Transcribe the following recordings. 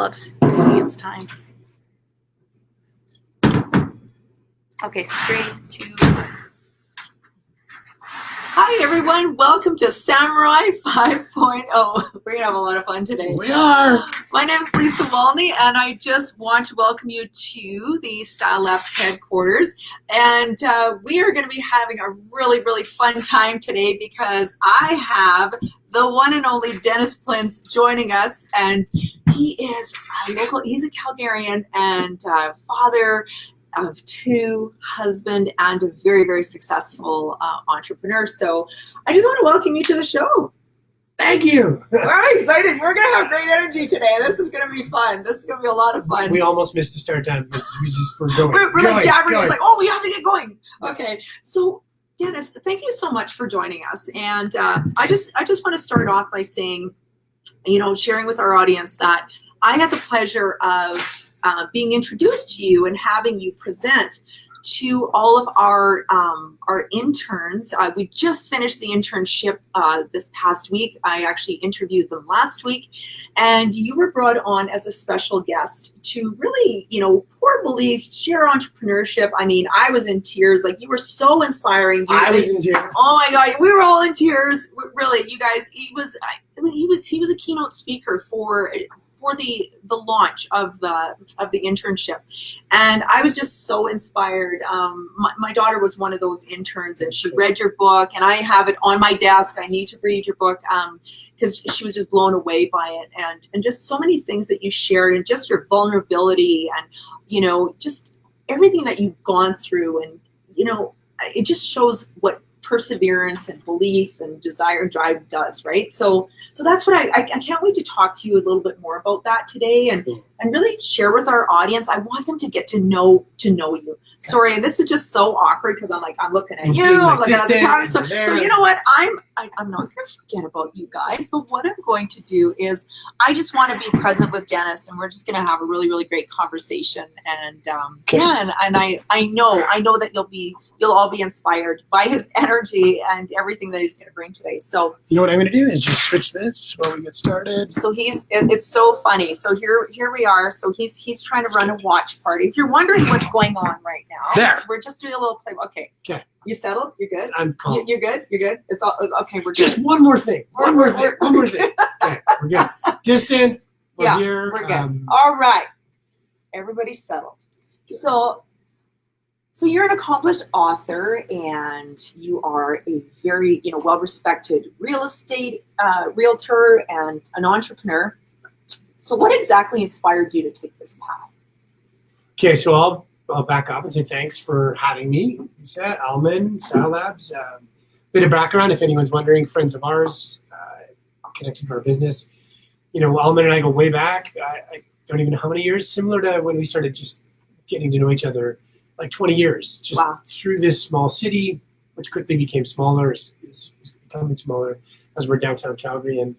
loves thinking it's time. Okay, 3, 2. Hi everyone, welcome to Samurai 5.0. We're gonna have a lot of fun today. We are. My name is 𝐲𝐴𝐵𝐵𝐵𝐵, and I just want to welcome you to the Stylelabs headquarters. And we are going to be having a really fun time today because I have the one and only Dennis Plintz joining us, and he is a local. He's a Calgarian and father of 2, husband, and a very successful entrepreneur. So I just want to welcome you to the show. Thank you. We're excited. We're going to have great energy today. This is going to be fun. This is going to be a lot of fun. We almost missed the start time because we're going. We're like jabbering. It's like, oh, we have to get going. Okay. So Dennis, thank you so much for joining us. And I just want to start off by saying, sharing with our audience that I had the pleasure of being introduced to you and having you present to all of our interns. We just finished the internship this past week. I actually interviewed them last week, and you were brought on as a special guest to really, pour belief, share entrepreneurship. I mean, I was in tears. Like, you were so inspiring. I was in tears. Oh my God, we were all in tears. Really, you guys. He was a keynote speaker for the launch of the internship, and I was just so inspired. My daughter was one of those interns, and she read your book, and I have it on my desk. I need to read your book because she was just blown away by it, and just so many things that you shared, and just your vulnerability, and just everything that you've gone through, and it just shows what perseverance and belief and desire and drive does, right? So that's what I can't wait to talk to you a little bit more about that today, and really share with our audience. I want them to get to know you. Sorry, this is just so awkward because I'm looking at you, I'm looking at the camera. So you know what? I'm not going to forget about you guys, but what I'm going to do is I just want to be present with Dennis, and we're just going to have a really great conversation. And and I know that you'll all be inspired by his energy and everything that he's going to bring today. So you know what I'm going to do is just switch this while we get started. So it's so funny. So here we are. So he's trying to run a watch party. If you're wondering what's going on right now, we're just doing a little play. Okay. You settled? You're good? I'm calm. You're good? You're good? It's all okay. We're good. Just one more thing. One more thing. Okay, we're good. Distant. We're here. We're good. All right. Everybody's settled. So you're an accomplished author, and you are a very well-respected real estate realtor and an entrepreneur. So what exactly inspired you to take this path? Okay, so I'll back up and say thanks for having me. Lisa, Alman, Stylelabs. Bit of background, if anyone's wondering, friends of ours connected to our business. Alman and I go way back. I don't even know how many years, similar to when we started just getting to know each other, like 20 years, just through this small city, which quickly became smaller, is becoming smaller as we're downtown Calgary, and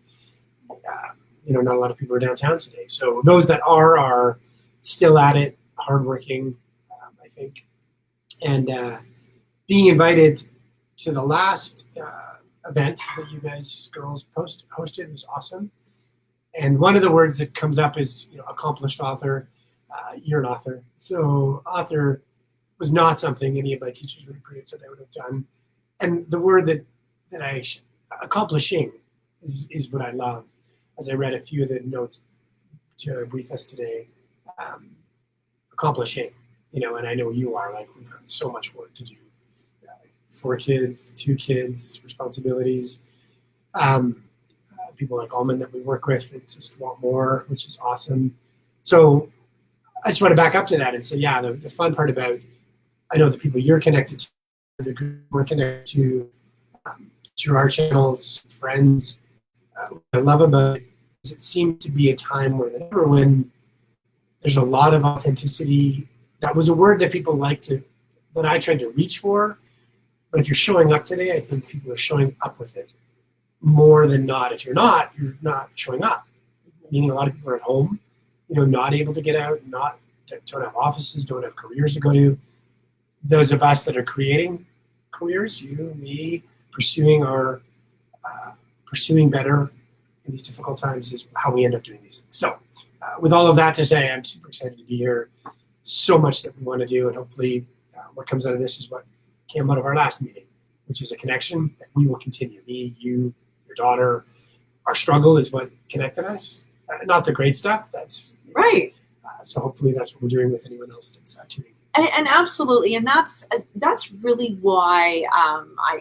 not a lot of people are downtown today. So those that are still at it, hardworking, I think. And being invited to the last event that you guys, girls, hosted was awesome. And one of the words that comes up is, accomplished author. You're an author. So author was not something any of my teachers would have predicted I would have done. And the word that I, accomplishing, is what I love. As I read a few of the notes to brief us today, accomplishing, and I know you are, like, we've got so much work to do. 4 kids, 2 kids, responsibilities. People like Alman that we work with that just want more, which is awesome. So I just want to back up to that and say, the fun part about, I know the people you're connected to, the group we're connected to, through our channels, friends. What I love about it is it seemed to be a time more than ever when there's a lot of authenticity. That was a word that people that I tried to reach for. But if you're showing up today, I think people are showing up with it more than not. If you're not showing up. Meaning a lot of people are at home, not able to get out, don't have offices, don't have careers to go to. Those of us that are creating careers, you, me, pursuing better in these difficult times is how we end up doing these things. So with all of that to say, I'm super excited to be here. So much that we want to do, and hopefully what comes out of this is what came out of our last meeting, which is a connection that we will continue. Me, you, your daughter. Our struggle is what connected us, not the great stuff. That's right. So hopefully that's what we're doing with anyone else that's tuning in. And absolutely, and that's really why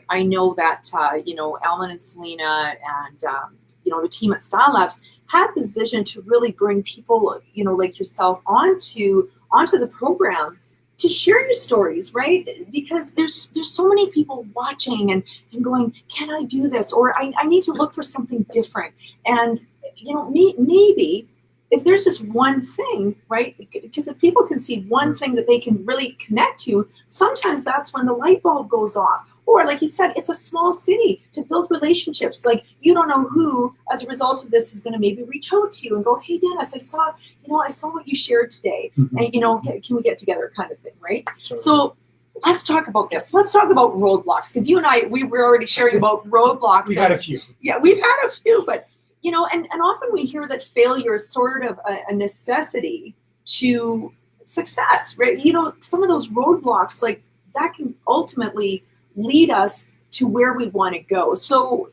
I know that 𝐿𝐴𝐿𝐴𝐿 and 𝐸𝐿𝐴 and the team at Style Labs had this vision to really bring people like yourself onto the program to share your stories, right? Because there's so many people watching and going, can I do this? Or I need to look for something different. And maybe if there's just one thing, right? Because if people can see one thing that they can really connect to, sometimes that's when the light bulb goes off. Or like you said, it's a small city to build relationships. Like you don't know who, as a result of this, is going to maybe reach out to you and go, hey, Dennis, I saw what you shared today. Mm-hmm. And, can we get together kind of thing, right? Sure. So let's talk about this. Let's talk about roadblocks. Because you and I, we were already sharing about roadblocks. We've had a few. Yeah, we've had a few. But, and often we hear that failure is sort of a necessity to success, right? Some of those roadblocks, like that can ultimately lead us to where we want to go. So,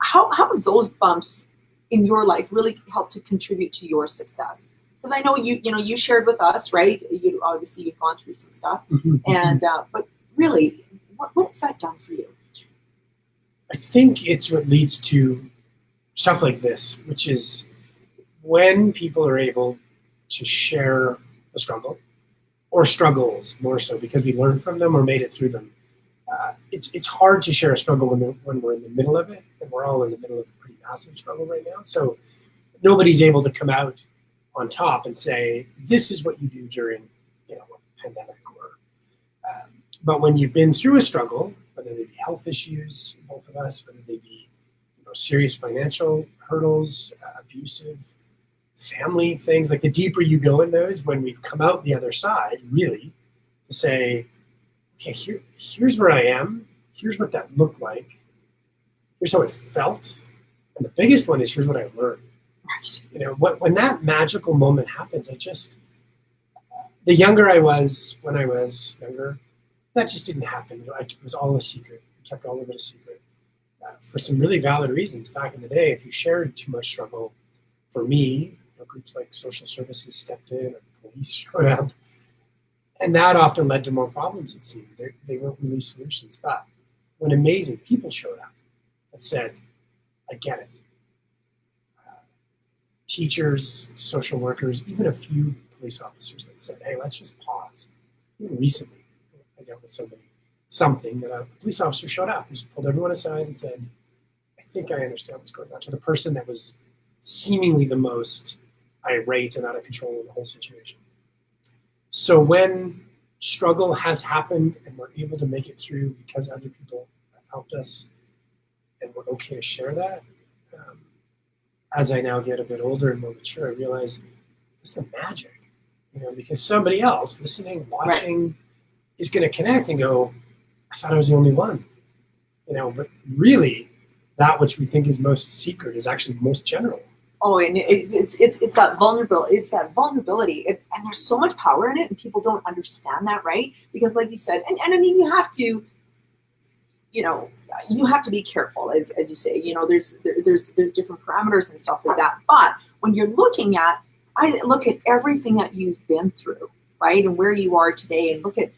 how have those bumps in your life really helped to contribute to your success? Because I know you shared with us, right? Obviously you've gone through some stuff, and but really, what has that done for you? I think it's what leads to stuff like this, which is when people are able to share a struggle or struggles more so because we learned from them or made it through them. It's hard to share a struggle when we're in the middle of it, and we're all in the middle of a pretty massive struggle right now. So nobody's able to come out on top and say, this is what you do during a pandemic. But when you've been through a struggle, whether they be health issues, both of us, whether they be serious financial hurdles, abusive family things, like the deeper you go in those, when we've come out the other side, really, to say, okay, here's where I am. Here's what that looked like. Here's how it felt. And the biggest one is here's what I learned. Right. When that magical moment happens, the younger I was when I was younger, that just didn't happen. It was all a secret. I kept all of it a secret. For some really valid reasons back in the day, if you shared too much struggle, for me, groups like social services stepped in and police showed up. And that often led to more problems, it seemed. They weren't really solutions. But when amazing people showed up that said, I get it. Teachers, social workers, even a few police officers that said, hey, let's just pause. Even recently, I dealt with something that a police officer showed up, who just pulled everyone aside and said, I think I understand what's going on, to the person that was seemingly the most irate and out of control in the whole situation. So when struggle has happened and we're able to make it through because other people have helped us and we're okay to share that, as I now get a bit older and more mature, I realize it's the magic, because somebody else listening, watching, right, is going to connect and go, I thought I was the only one, but really that which we think is most secret is actually most general. Oh, and it's that vulnerability. It's that vulnerability, and there's so much power in it, and people don't understand that, right? Because, like you said, and I mean, you have to be careful, as you say. There's different parameters and stuff like that. But when you're looking at, I look at everything that you've been through, right, and where you are today, and look at,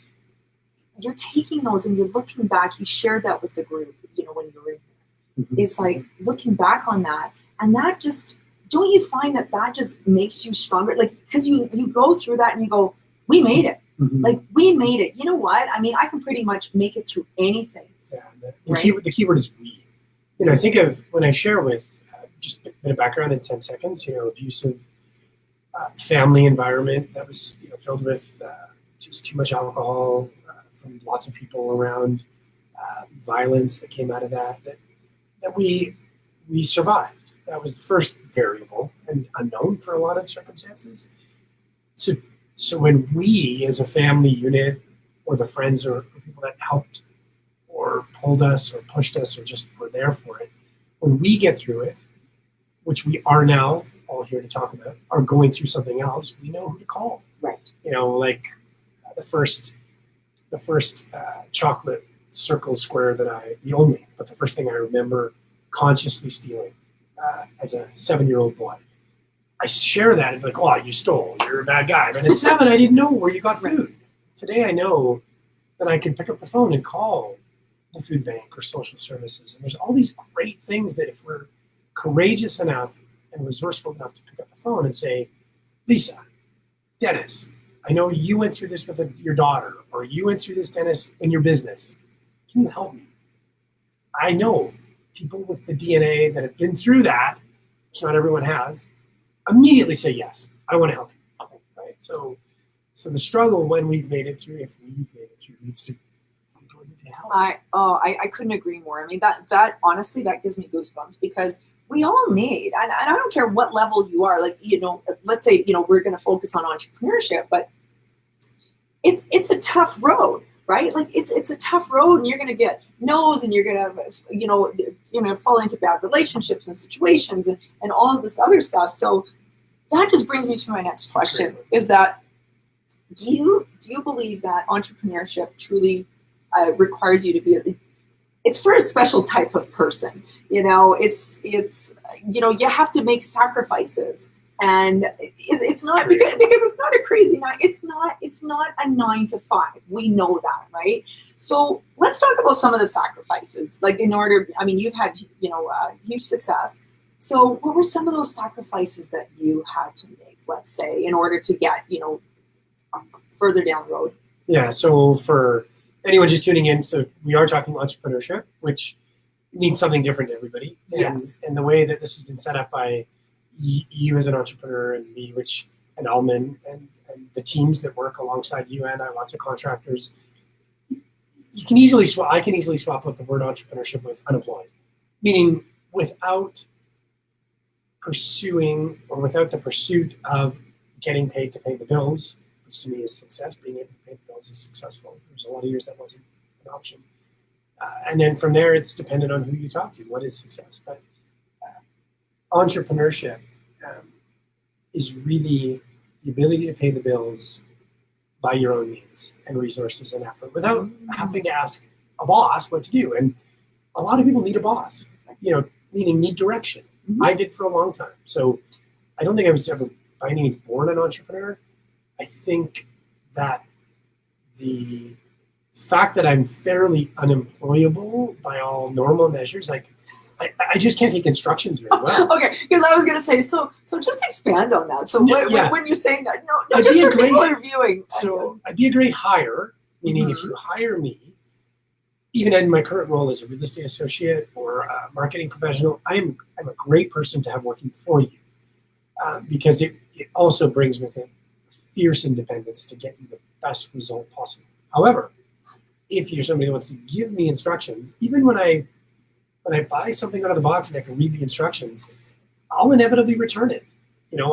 you're taking those and you're looking back. You shared that with the group, when you were in here. Mm-hmm. It's like looking back on that, and that just. Don't you find that just makes you stronger? Like, because you go through that and you go, we made it. Mm-hmm. Like, we made it. You know what? I mean, I can pretty much make it through anything. Yeah, the key word is we. I think of when I share with, just a bit of background in 10 seconds, abusive family environment that was filled with just too much alcohol from lots of people around, violence that came out of that we survived. That was the first variable and unknown for a lot of circumstances. So when we, as a family unit, or the friends or people that helped or pulled us or pushed us or just were there for it, when we get through it, which we are now all here to talk about are going through something else, we know who to call. Right. You know, like the first chocolate circle square the first thing I remember consciously stealing as a 7-year-old boy. I share that and be like, oh, you stole, you're a bad guy. But at 7, I didn't know where you got food. Today I know that I can pick up the phone and call the food bank or social services. And there's all these great things that if we're courageous enough and resourceful enough to pick up the phone and say, Lisa, Dennis, I know you went through this with your daughter, or you went through this, Dennis, in your business. Can you help me? I know people with the DNA that have been through that, which not everyone has, immediately say, yes, I want to help you, right? So the struggle when we've made it through, if we've made it through, leads to help. I couldn't agree more. I mean, that honestly, that gives me goosebumps, because we all need, and I don't care what level you are, like, you know, let's say, you know, we're going to focus on entrepreneurship, but it's a tough road, right? Like it's a tough road, and you're going to get no's, and you're going to, you know, fall into bad relationships and situations and all of this other stuff. So that just brings me to my next question, is that do you believe that entrepreneurship truly requires you to be, it's for a special type of person, you know, it's, you know, you have to make sacrifices, and it's not because it's not a crazy nine. It's not a 9 to 5. We know that, right? So let's talk about some of the sacrifices, like I mean, you've had, you know, huge success. So what were some of those sacrifices that you had to make, let's say, in order to get, you know, further down the road? Yeah. So for anyone just tuning in, so we are talking entrepreneurship, which means something different to everybody. Yes. And the way that this has been set up by you as an entrepreneur, and me, and 𝐸𝐴LMN, and the teams that work alongside you, and lots of contractors, I can easily swap out the word entrepreneurship with unemployed, meaning without pursuing, or without the pursuit of getting paid to pay the bills, which to me is success. Being able to pay the bills is successful. There's a lot of years that wasn't an option. And then from there, it's dependent on who you talk to. What is success? But entrepreneurship is really the ability to pay the bills by your own means and resources and effort, without having to ask a boss what to do. And a lot of people need a boss, you know, meaning need direction. Mm-hmm. I did for a long time. So I don't think I was ever by any means born an entrepreneur. I think that the fact that I'm fairly unemployable by all normal measures, like I just can't take instructions very well. Okay, because I was going to say, so just expand on that. So when you're saying that, no, just for people that are viewing. So I'd be a great hire, meaning if you hire me, even in my current role as a real estate associate or a marketing professional, I'm a great person to have working for you, because it also brings with it fierce independence to get you the best result possible. However, if you're somebody who wants to give me instructions, even when I buy something out of the box and I can read the instructions, I'll inevitably return it. You know,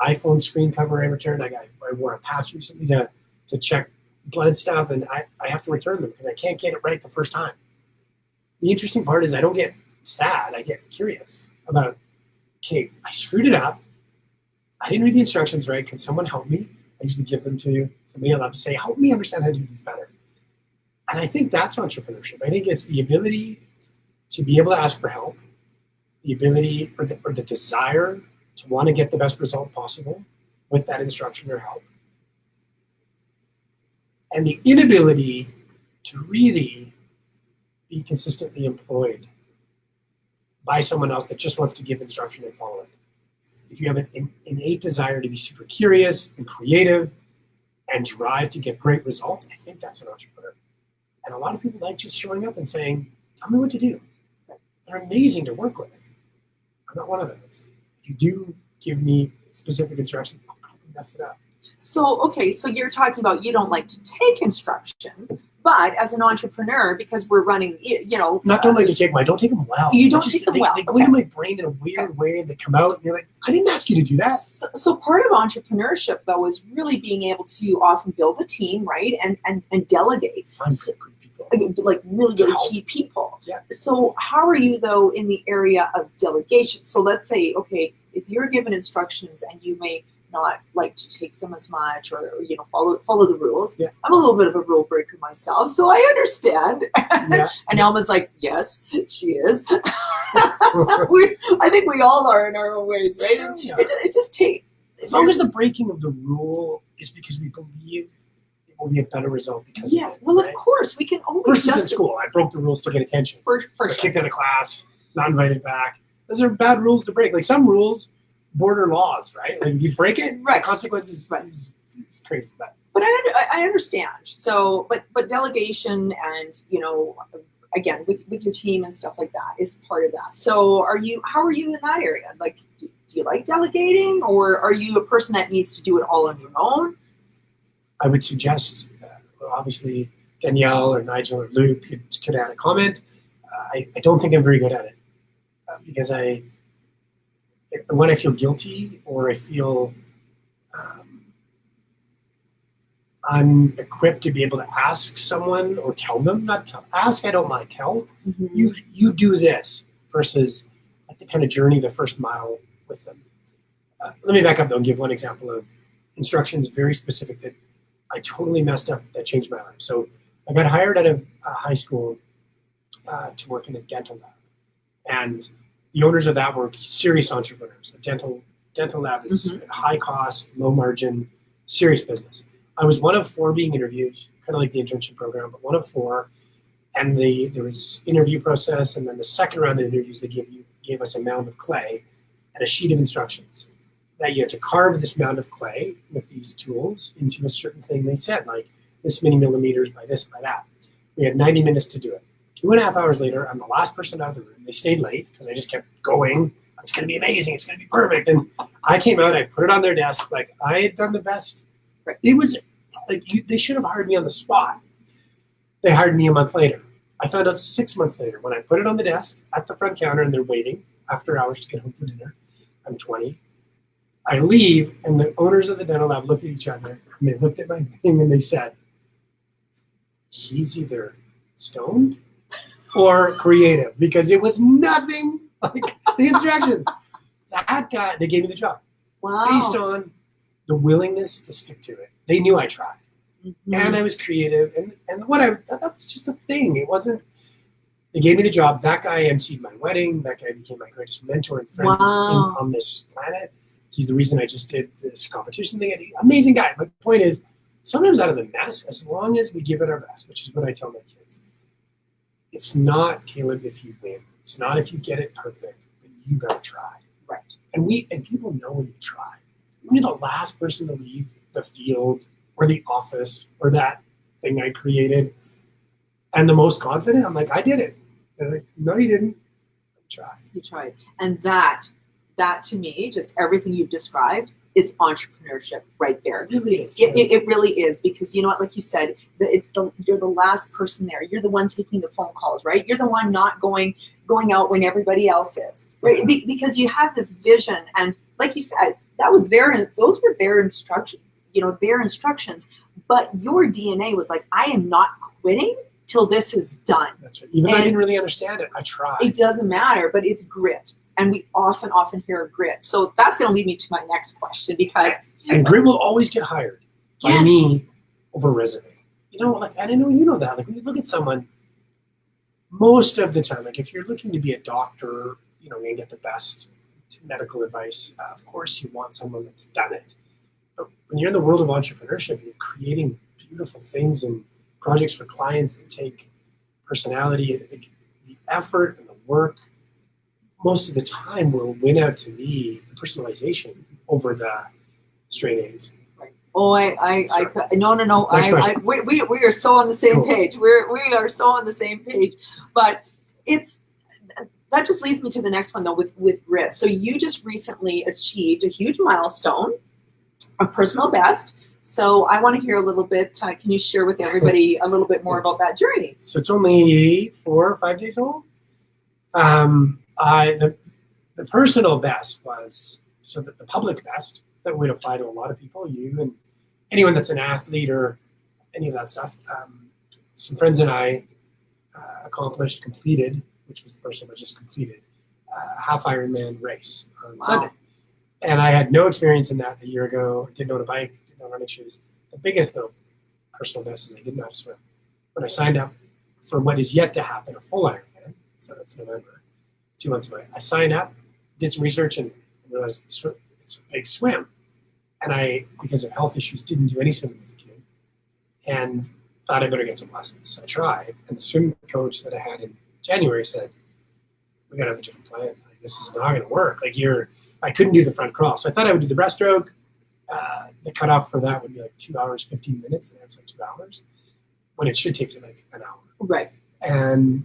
iPhone screen cover I returned. I wore a patch recently to check blood stuff, and I have to return them because I can't get it right the first time. The interesting part is I don't get sad. I get curious about, okay, I screwed it up. I didn't read the instructions right. Can someone help me? I usually give them to somebody else to say, help me understand how to do this better. And I think that's entrepreneurship. I think it's the ability to be able to ask for help, the ability or the desire to want to get the best result possible with that instruction or help, and the inability to really be consistently employed by someone else that just wants to give instruction and follow it. If you have an innate desire to be super curious and creative and drive to get great results, I think that's an entrepreneur. And a lot of people like just showing up and saying, tell me what to do. They're amazing to work with. I'm not one of those. If you do give me specific instructions, I'll probably mess it up. So, okay, so you're talking about you don't like to take instructions, but as an entrepreneur, because we're running, you know. Don't like to take don't take them well. You don't take them well. They go into my brain in a weird way, they come out, and you're like, I didn't ask you to do that. So part of entrepreneurship, though, is really being able to often build a team, right, and delegate. Like really key people. Yeah. So how are you, though, in the area of delegation? So let's say, okay, if you're given instructions and you may not like to take them as much, or follow the rules. Yeah. I'm a little bit of a rule breaker myself, so I understand. Yeah. And Elman's like, yes, she is. I think we all are in our own ways, right? Sure, yeah. It just takes. As long as the breaking of the rule is because we believe it will be a better result because yes, of it, well, right? of course, we can always Versus in school, I broke the rules to get attention. For I sure. kicked out of class, not invited back. Those are bad rules to break. Like some rules border laws, right? Like if you break it, Right. the consequences Right. is crazy. But I understand. So, but delegation and, again, with your team and stuff like that is part of that. So how are you in that area? Like, do you like delegating, or are you a person that needs to do it all on your own? I would suggest, obviously, Danielle or Nigel or Luke could add a comment. I don't think I'm very good at it because when I feel guilty or I feel unequipped to be able to ask someone or tell them, not tell, ask, I don't mind, tell, Mm-hmm. you do this versus like the kind of journey the first mile with them. Let me back up though and give one example of instructions very specific that I totally messed up that changed my life. So I got hired out of high school to work in a dental lab. And the owners of that were serious entrepreneurs. A dental lab is high cost, low margin, serious business. I was one of 4 being interviewed, kind of like the internship program, but one of 4. And there was interview process, and then the second round of interviews, they gave us a mound of clay and a sheet of instructions that you had to carve this mound of clay with these tools into a certain thing they said, like this many millimeters by this, by that. We had 90 minutes to do it. 2.5 hours later, I'm the last person out of the room. They stayed late because I just kept going. It's going to be amazing. It's going to be perfect. And I came out, I put it on their desk, like I had done the best. Right. It was like they should have hired me on the spot. They hired me a month later. I found out 6 months later when I put it on the desk at the front counter and they're waiting after hours to get home for dinner. I'm 20. I leave and the owners of the dental lab looked at each other and they looked at my thing and they said, he's either stoned or creative, because it was nothing like the instructions. That guy, they gave me the job Wow. based on the willingness to stick to it. They knew I tried. And I was creative, and that was just a thing. It wasn't. They gave me the job. That guy emceed my wedding. That guy became my greatest mentor and friend Wow. on this planet. He's the reason I just did this competition thing. Amazing guy. My point is, sometimes out of the mess, as long as we give it our best, which is what I tell my kids, it's not, Caleb, if you win. It's not if you get it perfect, but you gotta try. Right. And people know when you try. When you're the last person to leave the field or the office or that thing I created, and the most confident, I'm like, I did it. They're like, no, you didn't. I tried. You tried. And that to me, just everything you've described, is entrepreneurship right there. It really is. It really is, because you know what, like you said, you're the last person there. You're the one taking the phone calls, right? You're the one not going out when everybody else is, right? Yeah. Because you have this vision, and like you said, those were their instructions. Their instructions, but your DNA was like, I am not quitting till this is done. That's right. Even though I didn't really understand it, I tried. It doesn't matter, but it's grit. And we often hear grit. So that's going to lead me to my next question, because And grit will always get hired by Yes. me over resume. And I know you know that. Like when you look at someone, most of the time, like if you're looking to be a doctor, you're going to get the best medical advice. Of course, you want someone that's done it. But when you're in the world of entrepreneurship, you're creating beautiful things and projects for clients that take personality, and the effort and the work. Most of the time will win out to me the personalization over the straight A's. no. Next question. We are so on the same Cool. page. We are so on the same page. But that just leads me to the next one though, with grit. So you just recently achieved a huge milestone, a personal best. So I want to hear a little bit. Can you share with everybody a little bit more about that journey? So it's only 4 or 5 days old. The personal best was, so that the public best that would apply to a lot of people, you and anyone that's an athlete or any of that stuff. Some friends and I completed, which was the person that just completed, a half Ironman race on Sunday. And I had no experience in that a year ago. Didn't know how to bike, didn't know running shoes. The biggest, though, personal best is I didn't know how to swim. When I signed up for what is yet to happen, a full Ironman, so it's November, 2 months away, I signed up, did some research, and realized it's a big swim. And I, because of health issues, didn't do any swimming as a kid. And thought I better get some lessons. So I tried. And the swim coach that I had in January said, we got to have a different plan. Like, this is not going to work. Like, I couldn't do the front crawl. So I thought I would do the breaststroke. The cutoff for that would be like 2 hours, 15 minutes. And it was like 2 hours when it should take you like an hour. Right.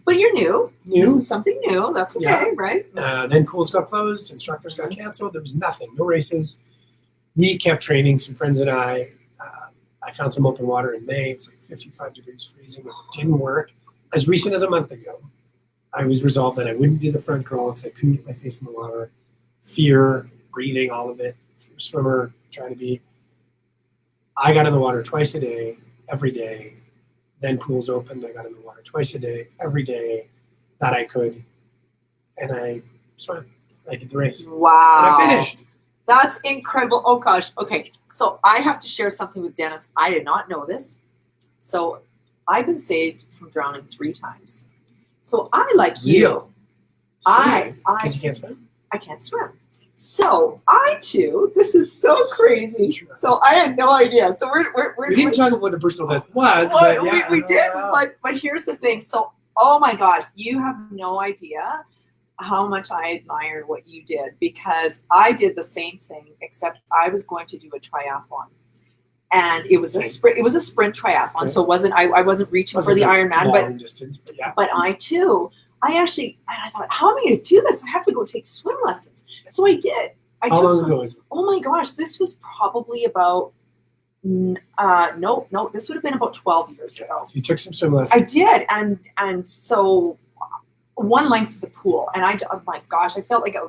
But you're new. This is something new. That's okay, yeah. Right? Then pools got closed. Instructors got canceled. There was nothing. No races. We kept training, some friends and I. I found some open water in May. It was like 55 degrees freezing. It didn't work. As recent as a month ago, I was resolved that I wouldn't do the front crawl because I couldn't get my face in the water. Fear, breathing, all of it. If you're a swimmer, trying to be. I got in the water twice a day, every day. Then pools opened. I got in the water twice a day, every day that I could. And I swam. I did the race. Wow. And I finished. That's incredible. Oh, gosh. Okay. So I have to share something with Dennis. I did not know this. So I've been saved from drowning 3 times. So I, like you, Because you can't swim? I can't swim. So I too, this is so crazy. So I had no idea. So we didn't talk about what the personal best was. Well, but yeah, we did. But here's the thing. So, oh my gosh, you have no idea how much I admire what you did, because I did the same thing, except I was going to do a triathlon. And it was a sprint. It was a sprint triathlon, so it wasn't. I wasn't reaching for the Ironman, but I too. I thought, how am I going to do this? I have to go take swim lessons. So I did. How long ago was it? Oh my gosh, this was probably about. No, this would have been about 12 years ago. So you took some swim lessons. I did, and so. One length of the pool, and oh my gosh, I felt like oh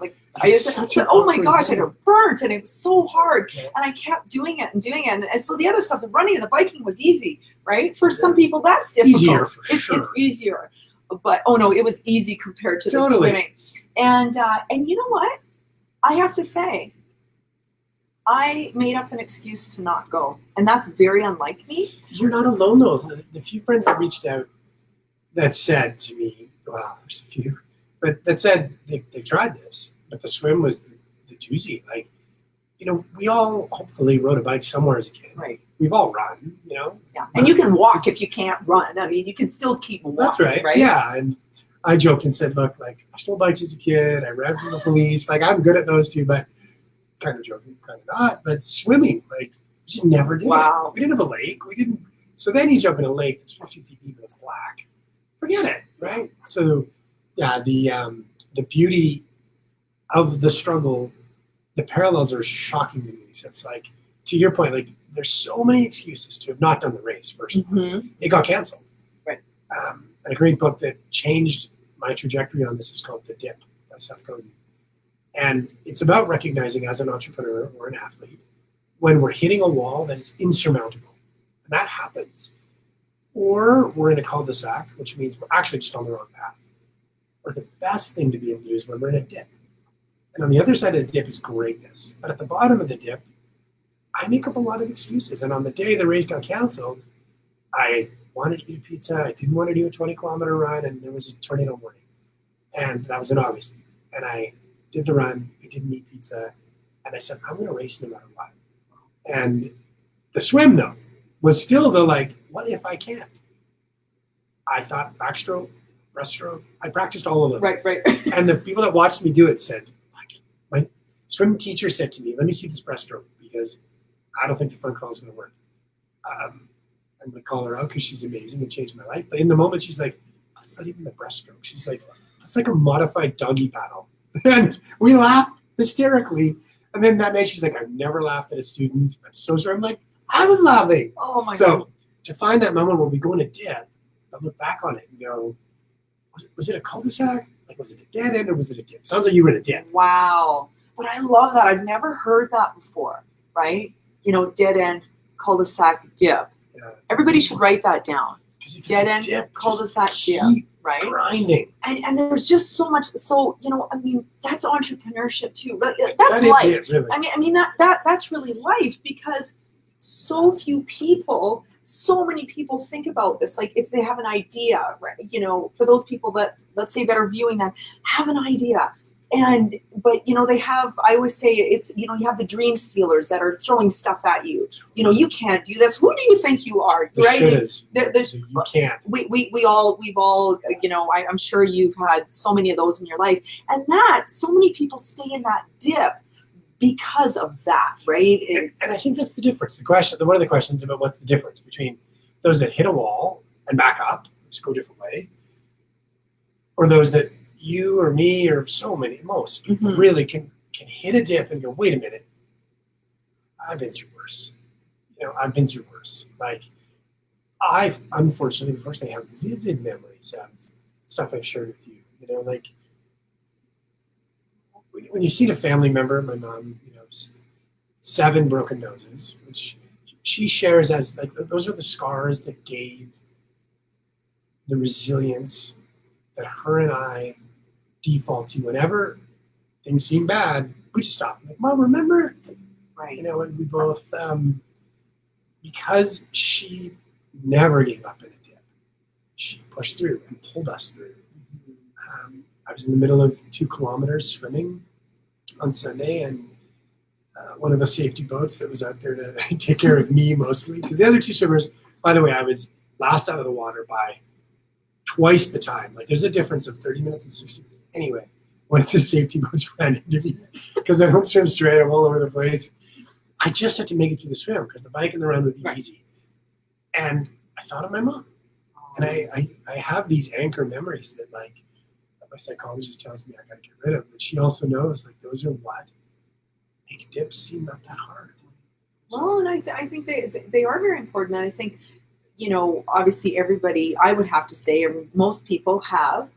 my gosh, I got burnt, and it was so hard, and I kept doing it, and so the other stuff, the running and the biking was easy, right? For some people, that's difficult. Easier for sure. It's easier, but oh no, it was easy compared to the swimming, and you know what? I have to say, I made up an excuse to not go, and that's very unlike me. You're not alone though. The few friends that reached out that said to me. Wow, there's a few, but that said they've tried this, but the swim was the doozy. Like, we all hopefully rode a bike somewhere as a kid. Right. We've all run, Yeah, and you can walk if you can't run. I mean, you can still keep walking. That's right. Yeah, and I joked and said, look, like I stole bikes as a kid. I ran from the police. Like I'm good at those two, but kind of joking, kind of not. But swimming, like we just never did. Wow. It. We didn't have a lake. We didn't. So then you jump in a lake that's 50 feet deep and it's black. Forget it, right? So, yeah, the beauty of the struggle, the parallels are shocking to me. So it's like, to your point, like there's so many excuses to have not done the race. First of all, it got canceled. Right. And a great book that changed my trajectory on this is called The Dip by 𝐸𝐴𝐶. And it's about recognizing as an entrepreneur or an athlete when we're hitting a wall that is insurmountable, and that happens. Or we're in a cul-de-sac, which means we're actually just on the wrong path. Or the best thing to be able to do is when we're in a dip. And on the other side of the dip is greatness. But at the bottom of the dip, I make up a lot of excuses. And on the day the race got canceled, I wanted to eat pizza. I didn't want to do a 20-kilometer run, and there was a tornado warning. And that was in August. And I did the run. I didn't eat pizza. And I said, I'm going to race no matter what. And the swim, though, was still the like, what if I can't? I thought backstroke, breaststroke. I practiced all of them. Right. And the people that watched me do it said, my swim teacher said to me, let me see this breaststroke because I don't think the front crawl is going to work. I'm going to call her out because she's amazing and changed my life. But in the moment, she's like, that's not even the breaststroke. She's like, that's like a modified doggy paddle. And we laughed hysterically. And then that night, she's like, I've never laughed at a student. I'm so sorry. I'm like, I was laughing. Oh my God. So to find that moment where we go in a dip, I look back on it and go, was it a cul-de-sac? Like, was it a dead end or was it a dip? Sounds like you were in a dip. Wow. But I love that. I've never heard that before, right? Dead end, cul-de-sac, dip. Yeah, everybody should write that down. Because if dead it's a end dip, cul-de-sac just dip, keep right? grinding. And there's just so much. So, you know, I mean, that's entrepreneurship too. But that's That is life. it, really. I mean that's really life, because so few people, so many people think about this. Like if they have an idea, right? You know, for those people that, let's say, that are viewing that, have an idea. But you know, they have, I always say it's, you know, you have the dream stealers that are throwing stuff at you. You know, you can't do this. Who do you think you are? Right? You can't. We've all, you know, I'm sure you've had so many of those in your life, and that so many people stay in that dip because of that, right? And I think that's the difference. One of the questions about what's the difference between those that hit a wall and back up, just go a different way, or those that you or me or most people really can hit a dip and go, wait a minute, I've been through worse. You know, I've been through worse. Like, I've unfortunately, unfortunately, have vivid memories of stuff I've shared with you. You know, like when you've seen a family member, my mom, you know, 7 broken noses, which she shares as like, those are the scars that gave the resilience that her and I default to whenever things seem bad. We just stop. Like, Mom, remember? Right. You know, and we both, because she never gave up in a dip, she pushed through and pulled us through. I was in the middle of 2 kilometers swimming on Sunday, and one of the safety boats that was out there to take care of me mostly, because the other 2 swimmers, by the way, I was last out of the water by twice the time. Like, there's a difference of 30 minutes and 60 minutes. Anyway, one of the safety boats ran into me because I don't swim straight. I'm all over the place. I just had to make it through the swim because the bike and the run would be easy. And I thought of my mom. And I have these anchor memories that, like, my psychologist tells me I got to get rid of. But she also knows, like, those are what make dips seem not that hard. Well, and I think they are very important. And I think, you know, obviously everybody, I would have to say, or most people have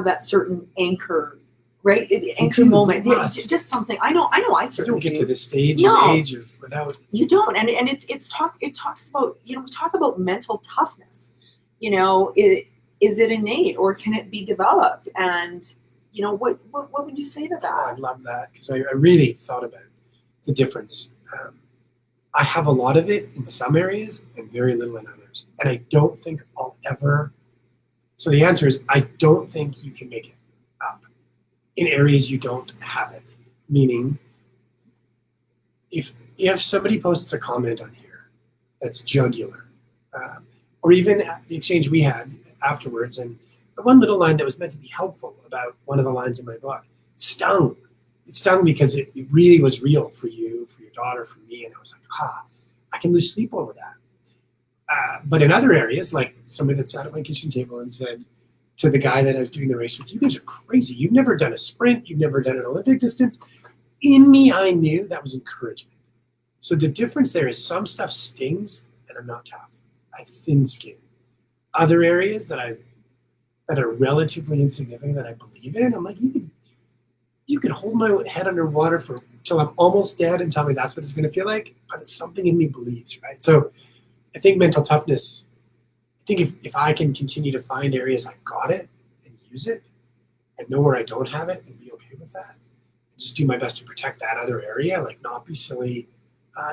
that certain anchor, right? Anchor moment. Just something. I know I certainly don't get to this stage and age of without. You don't. And it talks about, you know, we talk about mental toughness. You know, is it innate or can it be developed? And, you know, what would you say to that? Oh, I love that, because I really thought about the difference. I have a lot of it in some areas and very little in others. And I don't think I'll ever. So the answer is, I don't think you can make it up in areas you don't have it. Meaning, if somebody posts a comment on here that's jugular, or even at the exchange we had afterwards, and the one little line that was meant to be helpful about one of the lines in my book, it stung. It stung because it really was real for you, for your daughter, for me, and I was like, I can lose sleep over that. But in other areas, like somebody that sat at my kitchen table and said to the guy that I was doing the race with, you guys are crazy. You've never done a sprint. You've never done an Olympic distance. In me, I knew that was encouragement. So the difference there is some stuff stings and I'm not tough. I have thin skin. Other areas that are relatively insignificant that I believe in, I'm like, you could hold my head underwater till I'm almost dead and tell me that's what it's going to feel like, but it's something in me believes, right? So I think mental toughness, I think if I can continue to find areas I've got it and use it and know where I don't have it and be okay with that, and just do my best to protect that other area, like not be silly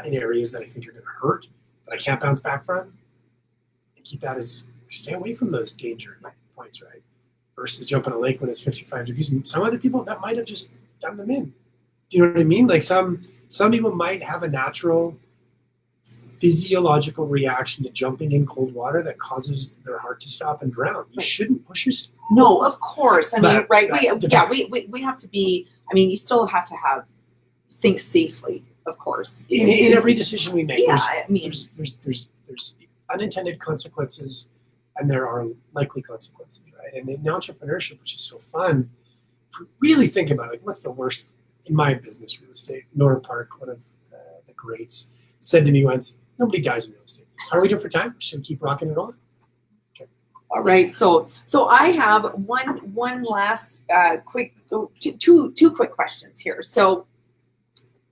in areas that I think are going to hurt, that I can't bounce back from, and keep that as, stay away from those danger points, right? Versus jump in a lake when it's 55 degrees. And some other people, that might have just done them in. Do you know what I mean? Like some people might have a natural physiological reaction to jumping in cold water that causes their heart to stop and drown. You shouldn't push yourself. No, of course. I mean, right? We have to be. I mean, you still have to think safely, of course. In every decision we make, yeah, there's unintended consequences, and there are likely consequences, right? And in entrepreneurship, which is so fun, if we really think about it, what's the worst in my business, real estate? Nora Park, one of the greats, said to me once, nobody dies in real estate. How are we doing for time? Should we keep rocking it on? Okay. All right. So I have one last quick, two quick questions here. So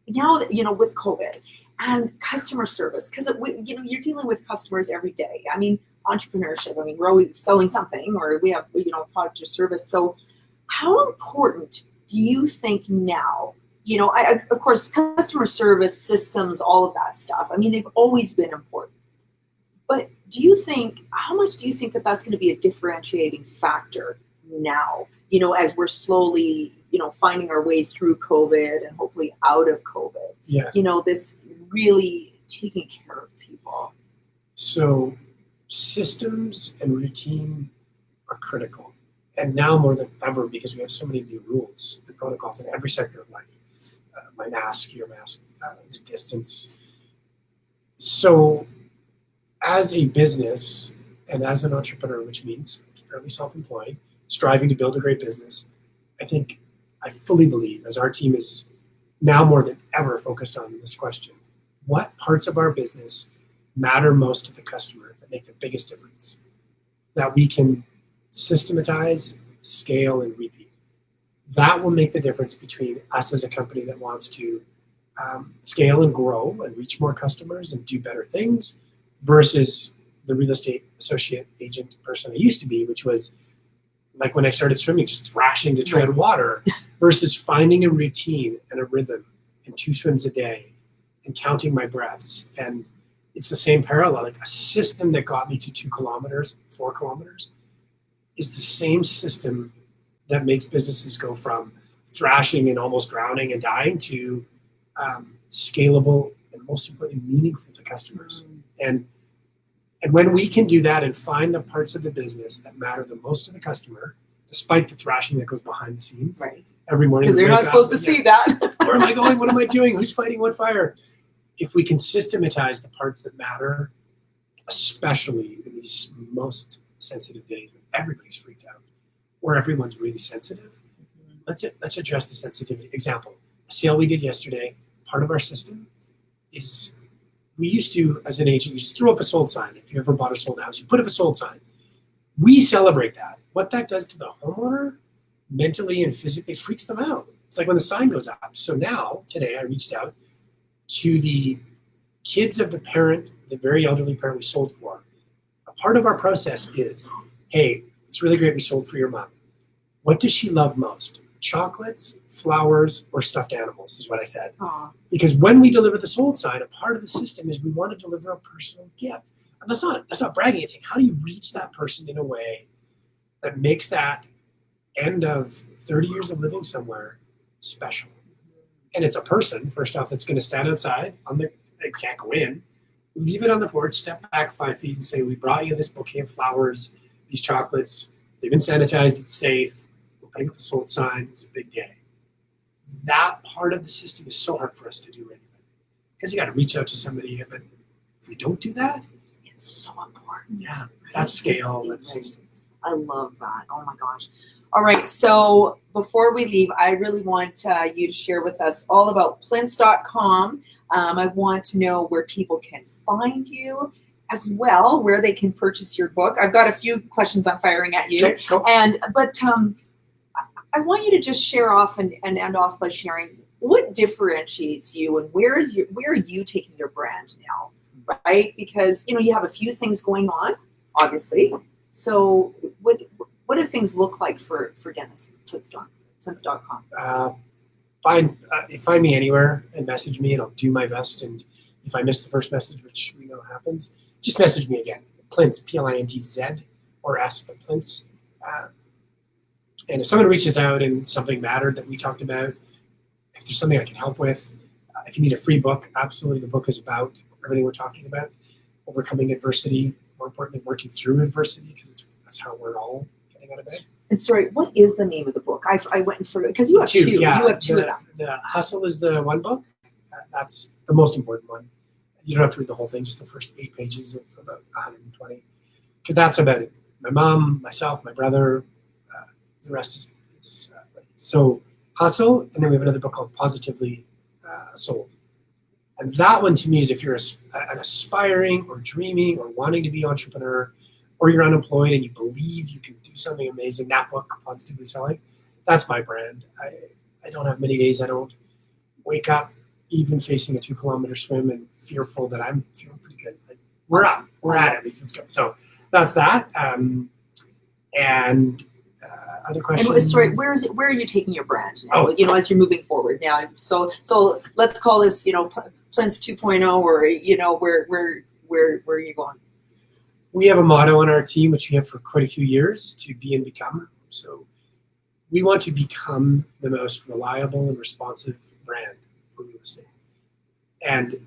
now that, you know, with COVID and customer service, because you're dealing with customers every day. I mean, entrepreneurship. I mean, we're always selling something, or we have, you know, product or service. So how important do you think now, you know, of course, customer service, systems, all of that stuff, I mean, they've always been important. But do you think, how much do you think that that's going to be a differentiating factor now, you know, as we're slowly, you know, finding our way through COVID and hopefully out of COVID? Yeah. You know, this really taking care of people. So systems and routine are critical. And now more than ever, because we have so many new rules and protocols in every sector of life. My mask, your mask, the distance. So as a business and as an entrepreneur, which means fairly self-employed, striving to build a great business, I fully believe, as our team is now more than ever focused on this question, what parts of our business matter most to the customer that make the biggest difference, that we can systematize, scale, and repeat. That will make the difference between us as a company that wants to scale and grow and reach more customers and do better things versus the real estate associate agent person I used to be, which was like when I started swimming, just thrashing to tread water, versus finding a routine and a rhythm and 2 swims a day and counting my breaths. And it's the same parallel, like a system that got me to 2 kilometers, 4 kilometers is the same system that makes businesses go from thrashing and almost drowning and dying to scalable and most importantly, meaningful to customers. And when we can do that and find the parts of the business that matter the most to the customer, despite the thrashing that goes behind the scenes every morning. Because they're not supposed to see that. Where am I going? What am I doing? Who's fighting what fire? If we can systematize the parts that matter, especially in these most sensitive days when everybody's freaked out or everyone's really sensitive, let's address the sensitivity. Example, the sale we did yesterday, part of our system is we used to, as an agent, you just throw up a sold sign. If you ever bought or sold a house, you put up a sold sign. We celebrate that. What that does to the homeowner, mentally and physically, freaks them out. It's like when the sign goes up. So now, today, I reached out to the kids of the parent, the very elderly parent we sold for. A part of our process is, hey, it's really great we sold for your mom. What does she love most? Chocolates, flowers, or stuffed animals is what I said. Aww. Because when we deliver the sold sign, a part of the system is we want to deliver a personal gift. And that's not bragging. It's saying, how do you reach that person in a way that makes that end of 30 years of living somewhere special? And it's a person, first off, that's going to stand outside they can't go in, leave it on the porch, step back 5 feet and say, we brought you this bouquet of flowers, these chocolates, they've been sanitized, it's safe. Putting up the sold sign, it's a big day. That part of the system is so hard for us to do regularly because you got to reach out to somebody. But if we don't do that, it's so important. Yeah, that's scale. That's system. I love that. Oh my gosh. All right. So before we leave, I really want you to share with us all about Plintz.com. I want to know where people can find you, as well, where they can purchase your book. I've got a few questions I'm firing at you. Okay, cool. But I want you to just share off and end off by sharing what differentiates you and where are you taking your brand now, right? Because you have a few things going on, obviously. So what do things look like for Dennis Plintz.com? Find me anywhere and message me, and I'll do my best. And if I miss the first message, which we know happens, just message me again. Plintz, Plintz, or ask for Plintz. And if someone reaches out and something mattered that we talked about, if there's something I can help with, if you need a free book, absolutely, the book is about everything we're talking about, overcoming adversity, more importantly, working through adversity, because that's how we're all getting out of bed. And sorry, what is the name of the book? I went and forgot, because you have two. Yeah, you have two of them. The Hustle is the one book. That's the most important one. You don't have to read the whole thing, just the first 8 pages of about 120, because that's about it. My mom, myself, my brother, the rest is so Hustle, and then we have another book called Positively Sold. And that one to me is if you're an aspiring or dreaming or wanting to be an entrepreneur, or you're unemployed and you believe you can do something amazing, that book, Positively Selling, that's my brand. I don't have many days I don't wake up even facing a 2-kilometer swim and fearful that I'm feeling pretty good. Like, we're up, we're at it, at least let's go. So that's that. And other questions? And sorry, where are you taking your brand now? You know, as you're moving forward now. So let's call this, you know, Plintz 2.0, or you know, where are you going? We have a motto on our team, which we have for quite a few years, to be and become. So we want to become the most reliable and responsive brand for real estate. And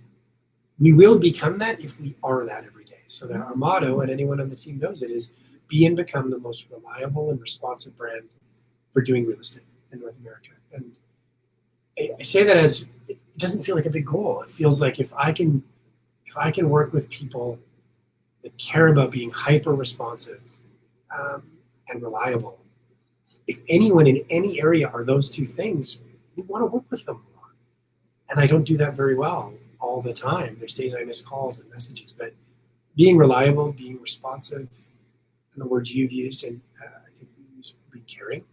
we will become that if we are that every day. So that our motto, and anyone on the team knows it, is be and become the most reliable and responsive brand for doing real estate in North America. And I say that as it doesn't feel like a big goal. It feels like if I can work with people that care about being hyper responsive and reliable, if anyone in any area are those two things, we want to work with them more. And I don't do that very well all the time. There's days I miss calls and messages, but being reliable, being responsive, and the words you've used, and I think we use being caring,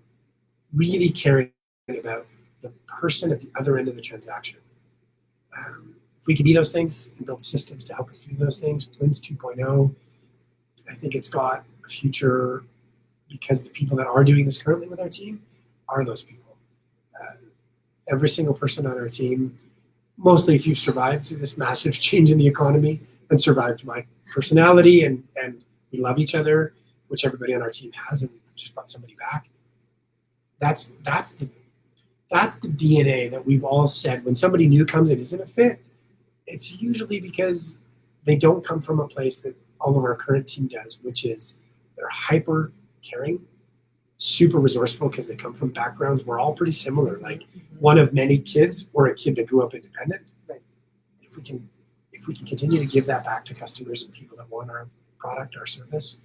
really caring about the person at the other end of the transaction. If we can be those things and build systems to help us do those things, Plintz 2.0, I think it's got a future, because the people that are doing this currently with our team are those people. Every single person on our team, mostly if you've survived this massive change in the economy and survived my personality, and we love each other, which everybody on our team has, and we've just brought somebody back. That's the DNA that we've all said. When somebody new comes and isn't a fit, it's usually because they don't come from a place that all of our current team does, which is they're hyper caring, super resourceful, because they come from backgrounds. We're all pretty similar, like one of many kids, or a kid that grew up independent. Right. If we can continue to give that back to customers and people that want our product, our service,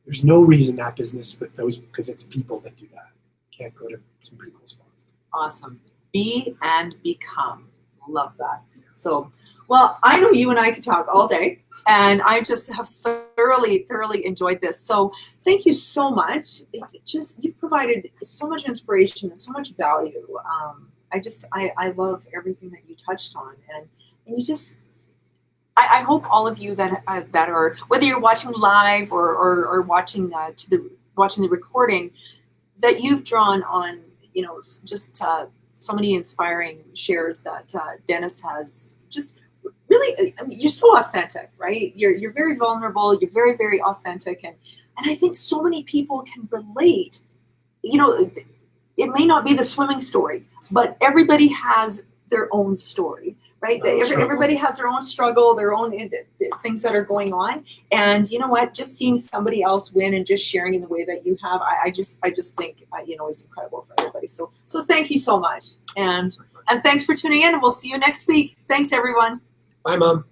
there's no reason that business with those, because it's people that do that, can't go to some pretty cool spots. Awesome. Be and become. Love that. So, well, I know you and I could talk all day, and I just have thoroughly enjoyed this. So thank you so much. You've provided so much inspiration and so much value. I love everything that you touched on, and you just, I hope all of you that are, whether you're watching live or watching watching the recording, that you've drawn on, you know, just so many inspiring shares that Dennis has. Just really, I mean, you're so authentic, right? You're very vulnerable. You're very authentic, and I think so many people can relate. You know, it may not be the swimming story, but everybody has their own story. Right? Everybody has their own struggle, their own things that are going on. And you know what? Just seeing somebody else win and just sharing in the way that you have, I just think, you know, is incredible for everybody. So thank you so much. And thanks for tuning in, and we'll see you next week. Thanks, everyone. Bye, Mom.